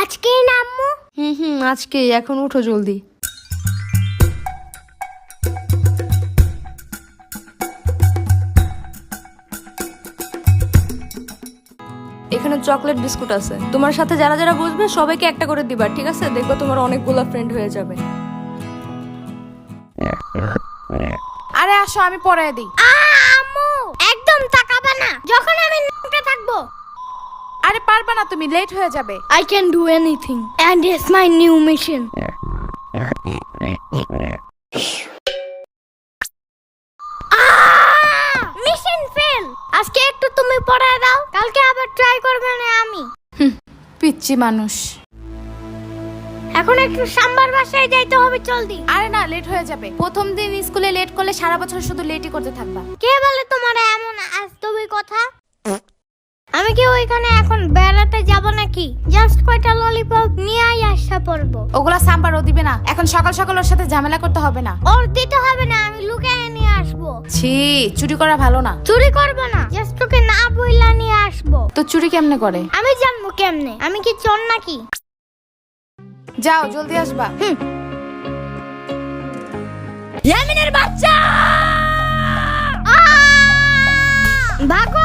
আজকেই নামমু। আজকে এখন উঠো জলদি। এখানে চকলেট বিস্কুট আছে, তোমার সাথে যারা যারা বসবে সবাইকে একটা করে দিবা, ঠিক আছে? দেখো তোমার অনেকগুলো ফ্রেন্ড হয়ে যাবে। আরে আসো, আমি পড়ায় দিই। আম্মু একদম তাকাবে না যখন আমি নামতে থাকবো। আরে পারবা না, তুমি লেট হয়ে যাবে। I can do anything and it's my new mission. Mission fail. আজকে একটু তুমি পড়ায় দাও, কালকে আবার ট্রাই করবে না আমি। পিচ্চি মানুষ। এখন একটু সাম্বার বাসায় যাইতে হবে, জলদি। আরে না, লেট হয়ে যাবে। প্রথম দিন স্কুলে লেট করলে সারা বছর শুধু লেটই করতে থাকবা। কে বলে তোমার এমন আজতবি কথা? আমি কি ওইখানে এখন বেড়াতে যাব নাকি? জাস্ট কয়টা ললিপপ নিয়েই আসা পড়বো। ওগুলা সাম্বার ও দিবে না। এখন সকাল সকাল ওর সাথে ঝামেলা করতে হবে না। ওর দিতে হবে না, আমি লুকিয়ে নিয়ে আসবো। ছি, চুরি করা ভালো না। চুরি করবো না, জাস্ট তোকে না বইলা নিয়ে আসবো। তো চুরি কেমনে করে? আমি জানবো কেমনে? আমি কি চোর নাকি? যাও, জলদি আসবা। ইয়ামিনের বাচ্চা! ভাগো